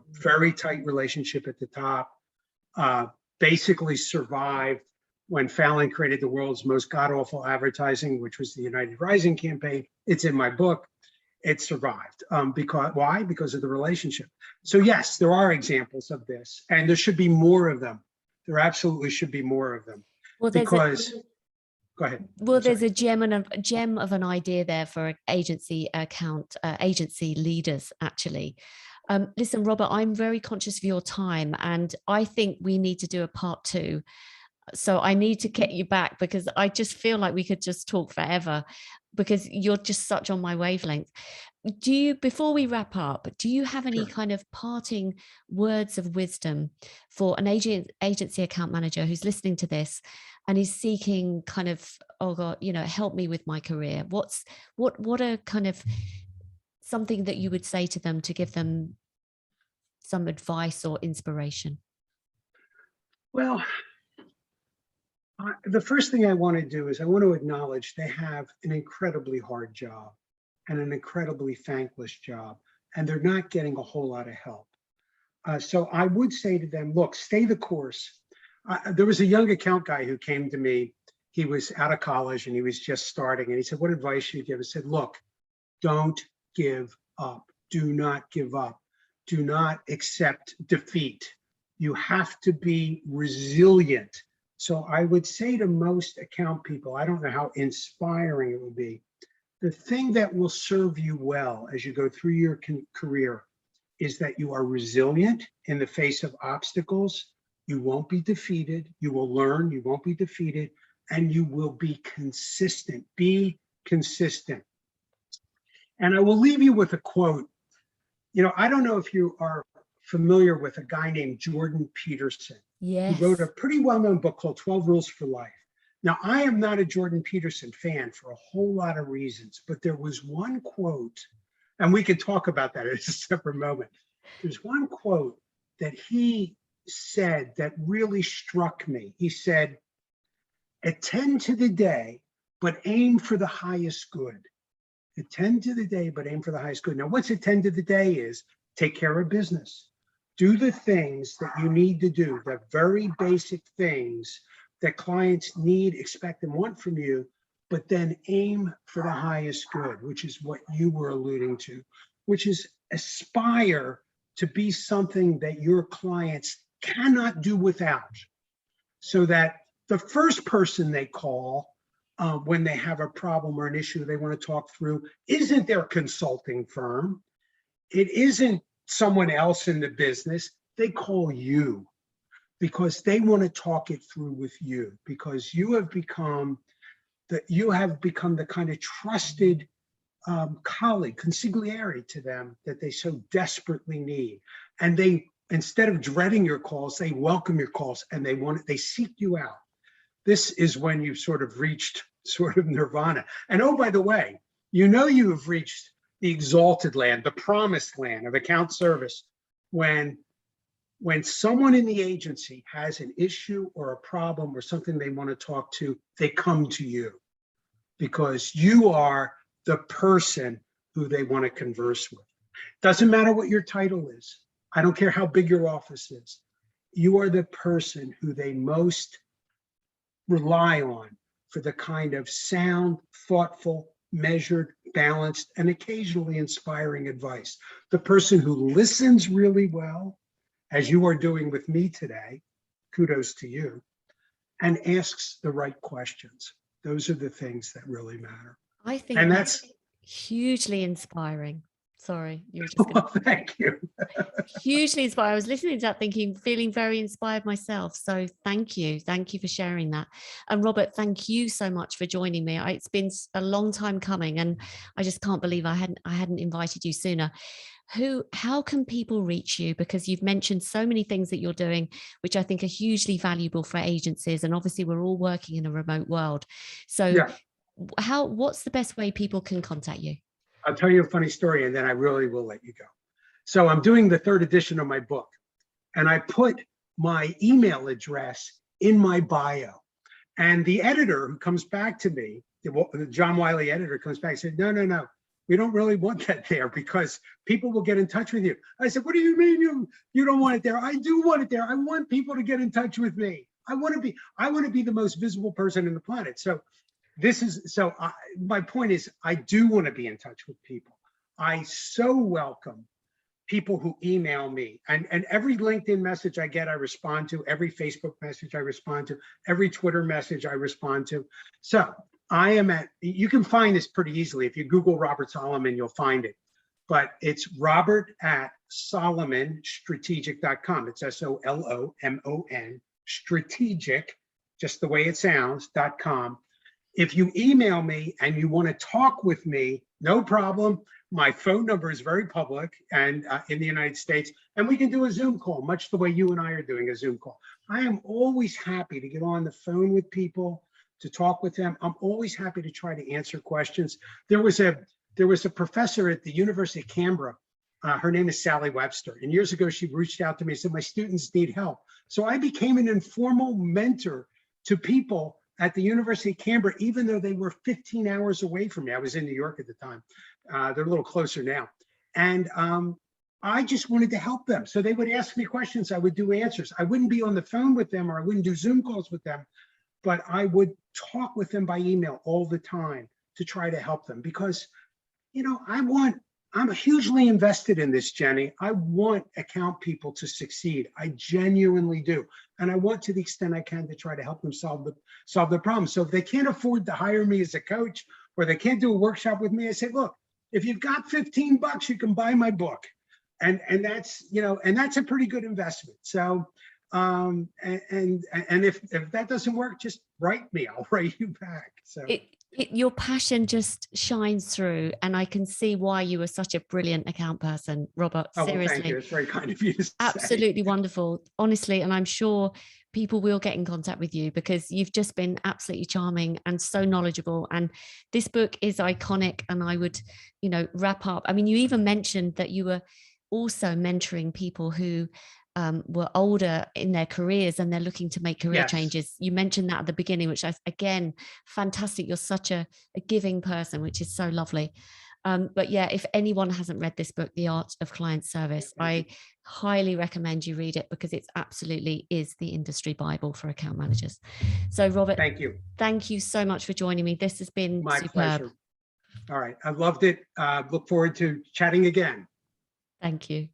very tight relationship at the top, basically survived when Fallon created the world's most god-awful advertising, which was the United Rising campaign. It's in my book. It survived. Why? Because of the relationship. So yes, there are examples of this, and there should be more of them. There absolutely should be more of them. Well, go ahead. Well, there's a gem of an idea there for agency leaders, actually. Listen, Robert, I'm very conscious of your time, and I think we need to do a part 2. So I need to get you back, because I just feel like we could just talk forever, because you're just such on my wavelength. Before we wrap up, do you have any kind of parting words of wisdom for an agency account manager who's listening to this and is seeking kind of, oh God, help me with my career? What are kind of something that you would say to them to give them some advice or inspiration? Well, the first thing I want to do is I want to acknowledge they have an incredibly hard job and an incredibly thankless job, and they're not getting a whole lot of help. So I would say to them, look, stay the course. There was a young account guy who came to me. He was out of college and he was just starting, and he said, "What advice should you give?" I said, "Look, don't give up. Do not give up. Do not accept defeat. You have to be resilient. So I would say to most account people, I don't know how inspiring it would be. The thing that will serve you well as you go through your career is that you are resilient in the face of obstacles. You won't be defeated. You will learn, you won't be defeated, and you will be consistent. Be consistent. And I will leave you with a quote. You know, I don't know if you are familiar with a guy named Jordan Peterson. He wrote a Yes. pretty well-known book called 12 Rules for Life. Now, I am not a Jordan Peterson fan for a whole lot of reasons, but there was one quote, and we could talk about that at a separate moment. There's one quote that he said that really struck me. He said, attend to the day, but aim for the highest good. Attend to the day, but aim for the highest good. Now, what's attend to the day is take care of business. Do the things that you need to do, the very basic things that clients need, expect, and want from you, but then aim for the highest good, which is what you were alluding to, which is aspire to be something that your clients cannot do without, so that the first person they call when they have a problem or an issue they want to talk through isn't their consulting firm. It isn't someone else in the business. They call you because they want to talk it through with you, because you have become the kind of trusted colleague, consigliere to them that they so desperately need. And they, instead of dreading your calls, they welcome your calls and they seek you out. This is when you've sort of reached sort of nirvana. And oh, by the way, you know you have reached the exalted land, the promised land of account service, when someone in the agency has an issue or a problem or something they want to talk to, they come to you because you are the person who they want to converse with. Doesn't matter what your title is. I don't care how big your office is. You are the person who they most rely on for the kind of sound, thoughtful, measured, balanced, and occasionally inspiring advice. The person who listens really well, as you are doing with me today, kudos to you, and asks the right questions. Those are the things that really matter. I think And that's that's, hugely inspiring. Sorry, you were just going well, to. thank you. Hugely inspired. I was listening to that thinking, feeling very inspired myself. So thank you. Thank you for sharing that. And Robert, thank you so much for joining me. It's been a long time coming and I just can't believe I hadn't invited you sooner. How can people reach you? Because you've mentioned so many things that you're doing, which I think are hugely valuable for agencies. And obviously we're all working in a remote world. So Yeah, what's the best way people can contact you? I'll tell you a funny story and then I really will let you go. So I'm doing the third edition of my book and I put my email address in my bio. And the editor who comes back to me, the John Wiley editor comes back and said, no, we don't really want that there because people will get in touch with you. I said, what do you mean you don't want it there? I do want it there. I want people to get in touch with me. I want to be the most visible person in the planet. So my point is, I do want to be in touch with people. I so welcome people who email me, and every LinkedIn message I get, I respond to. Every Facebook message I respond to. Every Twitter message I respond to. So you can find this pretty easily. If you Google Robert Solomon, you'll find it. But it's robert@solomonstrategic.com. It's SOLOMON, strategic, just the way it sounds, .com. If you email me and you want to talk with me, no problem. My phone number is very public and in the United States, and we can do a Zoom call, much the way you and I are doing a Zoom call. I am always happy to get on the phone with people, to talk with them. I'm always happy to try to answer questions. There was a professor at the University of Canberra. Her name is Sally Webster. And years ago, she reached out to me and said, my students need help. So I became an informal mentor to people at the University of Canberra, even though they were 15 hours away from me. I was in New York at the time. They're a little closer now. And I just wanted to help them. So they would ask me questions, I would do answers. I wouldn't be on the phone with them or I wouldn't do Zoom calls with them, but I would talk with them by email all the time to try to help them because, I want I'm hugely invested in this, Jenny. I want account people to succeed. I genuinely do. And I want, to the extent I can, to try to help them solve the problem. So if they can't afford to hire me as a coach, or they can't do a workshop with me, I say, look, if you've got $15, you can buy my book. And that's, and that's a pretty good investment. So, and if that doesn't work, just write me, I'll write you back. So your passion just shines through, and I can see why you were such a brilliant account person, Robert. Oh, well, Seriously, thank you. It's very kind of you to say. Absolutely wonderful, honestly. And I'm sure people will get in contact with you because you've just been absolutely charming and so knowledgeable. And this book is iconic. And I would, wrap up. I mean, you even mentioned that you were also mentoring people who were older in their careers and they're looking to make career changes. You mentioned that at the beginning, which I, again, fantastic. You're such a giving person, which is so lovely. But yeah, if anyone hasn't read this book, The Art of Client Service, I highly recommend you read it because it's absolutely is the industry Bible for account managers. So Robert, thank you so much for joining me. This has been my superb. pleasure. All right. I loved it. Look forward to chatting again. Thank you.